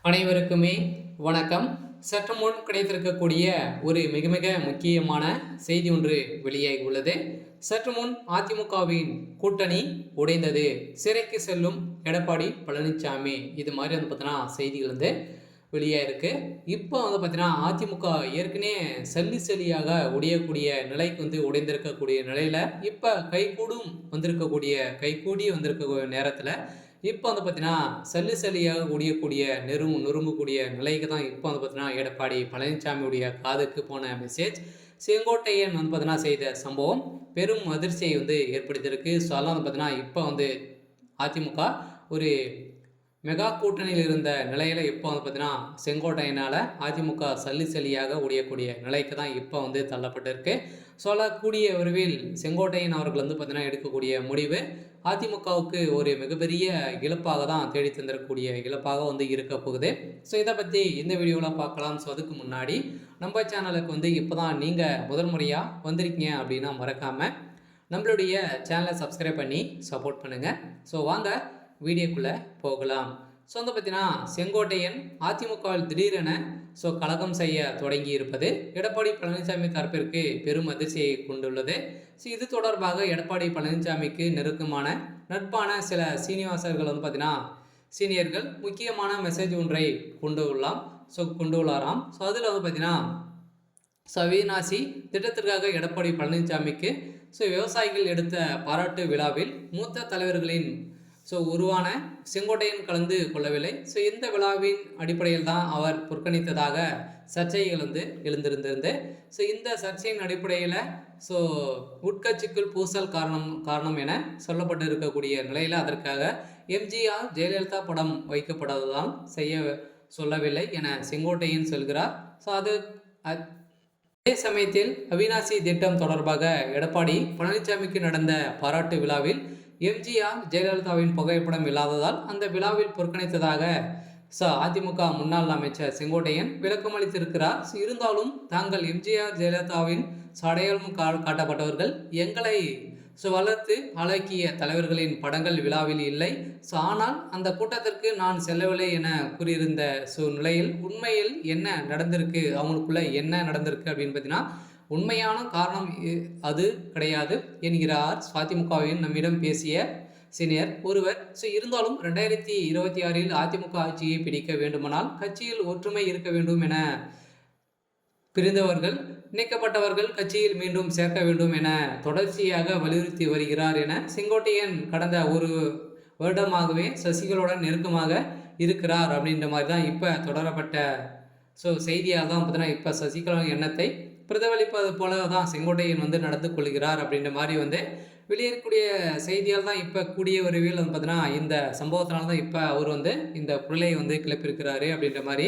அனைவருக்குமே வணக்கம். சற்று முன் கிடைத்திருக்கக்கூடிய ஒரு மிக மிக முக்கியமான செய்தி ஒன்று வெளியாகி உள்ளது. சற்று முன் அதிமுகவின் கூட்டணி உடைந்தது, சிறைக்கு செல்லும் எடப்பாடி பழனிசாமி, இது மாதிரி பார்த்தீங்கன்னா செய்திகள் வெளியாயிருக்கு. இப்போ பார்த்தீங்கன்னா அதிமுக ஏற்கனவே சல்லியாக உடையக்கூடிய நிலைக்கு உடைந்திருக்கக்கூடிய நிலையில் இப்போ கைகூடி வந்திருக்க நேரத்தில் இப்போ பார்த்தீங்கன்னா சல்லியாக உடையக்கூடிய நொறுங்கக்கூடிய நிலைக்கு தான் இப்போ பார்த்தீங்கன்னா எடப்பாடி பழனிசாமியுடைய காதுக்கு போன மெசேஜ். செங்கோட்டையன் பார்த்தீங்கன்னா செய்த சம்பவம் பெரும் அதிர்ச்சியை ஏற்படுத்தியிருக்கு. ஸோ அதெல்லாம் பார்த்தீங்கன்னா இப்போ அதிமுக ஒரு மெகா கூட்டணியில் இருந்த நிலையில் இப்போ பார்த்தீங்கன்னா செங்கோட்டையனால் அதிமுக சல்லியாக உடையக்கூடிய நிலைக்கு தான் இப்போ தள்ளப்பட்டிருக்கு. சொல்லக்கூடிய விரைவில் செங்கோட்டையன் அவர்கள் பார்த்தீங்கன்னா எடுக்கக்கூடிய முடிவு அதிமுகவுக்கு ஒரு மிகப்பெரிய இழப்பாக தான் தேடி தந்திரக்கூடிய இழப்பாக இருக்க போகுது. ஸோ இதை பற்றி இந்த வீடியோவில் பார்க்கலாம். ஸோ அதுக்கு முன்னாடி நம்ம சேனலுக்கு இப்போ தான் நீங்கள் முதல் முறையாக வந்திருக்கீங்க அப்படின்னா மறக்காமல் நம்மளுடைய சேனலை சப்ஸ்கிரைப் பண்ணி சப்போர்ட் பண்ணுங்கள். ஸோ வாங்க வீடியோக்குள்ளே போகலாம். ஸோ பார்த்தீங்கன்னா செங்கோட்டையன் அதிமுகவில் திடீரென கலகம் செய்ய தொடங்கி இருப்பது எடப்பாடி பழனிசாமி தரப்பிற்கு பெரும் அதிர்ச்சியை கொண்டுள்ளது. ஸோ இது தொடர்பாக எடப்பாடி பழனிசாமிக்கு நெருக்கமான நட்பான சில சீனிவாசர்கள் பார்த்தீங்கன்னா சீனியர்கள் முக்கியமான மெசேஜ் ஒன்றை கொண்டு உள்ளாராம். ஸோ அதில் பார்த்தீங்கன்னா அவிநாசி திட்டத்திற்காக எடப்பாடி பழனிசாமிக்கு விவசாயிகள் எடுத்த பாராட்டு விழாவில் மூத்த தலைவர்களின் உருவான செங்கோட்டையன் கலந்து கொள்ளவில்லை. இந்த விழாவின் அடிப்படையில் தான் அவர் புறக்கணித்ததாக சர்ச்சைகள் எழுந்திருந்தது. இந்த சர்ச்சையின் அடிப்படையில் உட்கட்சிக்குள் பூசல் காரணம் என சொல்லப்பட்டு இருக்கக்கூடிய நிலையில் அதற்காக எம்ஜிஆர் ஜெயலலிதா படம் வைக்கப்படாததால் சொல்லவில்லை என செங்கோட்டையன் சொல்கிறார். அதே சமயத்தில் அவிநாசி திட்டம் தொடர்பாக எடப்பாடி பழனிசாமிக்கு நடந்த பாராட்டு விழாவில் எம்ஜிஆர் ஜெயலலிதாவின் புகைப்படம் இல்லாததால் அந்த விழாவில் புறக்கணித்ததாக அதிமுக முன்னாள் அமைச்சர் செங்கோட்டையன் விளக்கம் அளித்திருக்கிறார். இருந்தாலும் தாங்கள் எம்ஜிஆர் ஜெயலலிதாவின் அடையாளம் காட்டப்பட்டவர்கள், எங்களை வளர்த்து அழகிய தலைவர்களின் படங்கள் விழாவில் இல்லை. ஆனால் அந்த கூட்டத்திற்கு நான் செல்லவில்லை என கூறியிருந்த நிலையில் உண்மையில் என்ன நடந்திருக்கு, அவங்களுக்குள்ள என்ன நடந்திருக்கு அப்படின்னு பார்த்தீங்கன்னா உண்மையான காரணம் அது கிடையாது என்கிறார் அதிமுகவின் நம்மிடம் பேசிய சீனியர் ஒருவர். இருந்தாலும் 2026 அதிமுக ஆட்சியை பிடிக்க வேண்டுமானால் கட்சியில் ஒற்றுமை இருக்க வேண்டும் என பிரிந்தவர்கள் நீக்கப்பட்டவர்கள் கட்சியில் மீண்டும் சேர்க்க வேண்டும் என தொடர்ச்சியாக வலியுறுத்தி வருகிறார் என செங்கோட்டையன் கடந்த ஒரு வருடமாகவே சசிகளுடன் நெருக்கமாக இருக்கிறார் அப்படின்ற மாதிரி தான் இப்போ தொடரப்பட்ட செய்தியாக தான் பார்த்தீங்கன்னா இப்போ சசிகலா எண்ணத்தை பிரதிபலிப்பது போல தான் செங்கோட்டையன் நடந்து கொள்கிறார் அப்படின்ற மாதிரி வெளியேறக்கூடிய செய்தியால் தான் இப்போ கூடிய விரைவில் பார்த்தீங்கன்னா இந்த சம்பவத்தினால தான் இப்போ அவர் இந்த புரளையை கிளப்பியிருக்கிறாரு அப்படின்ற மாதிரி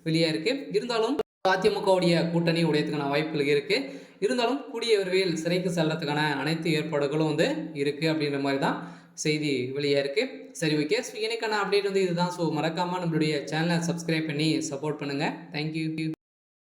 வெளியே இருக்குது. இருந்தாலும் அதிமுகவுடைய கூட்டணி உடையதுக்கான வாய்ப்புகள் இருக்குது. இருந்தாலும் கூடிய விரைவில் சிறைக்கு செல்றதுக்கான அனைத்து ஏற்பாடுகளும் இருக்குது அப்படின்ற மாதிரி தான் செய்தி வெளியே இருக்குது. சரி, ஓகே. ஸோ எனக்கான அப்டேட் இதுதான். ஸோ மறக்காமல் நம்மளுடைய சேனலை சப்ஸ்கிரைப் பண்ணி சப்போர்ட் பண்ணுங்கள். தேங்க்யூ.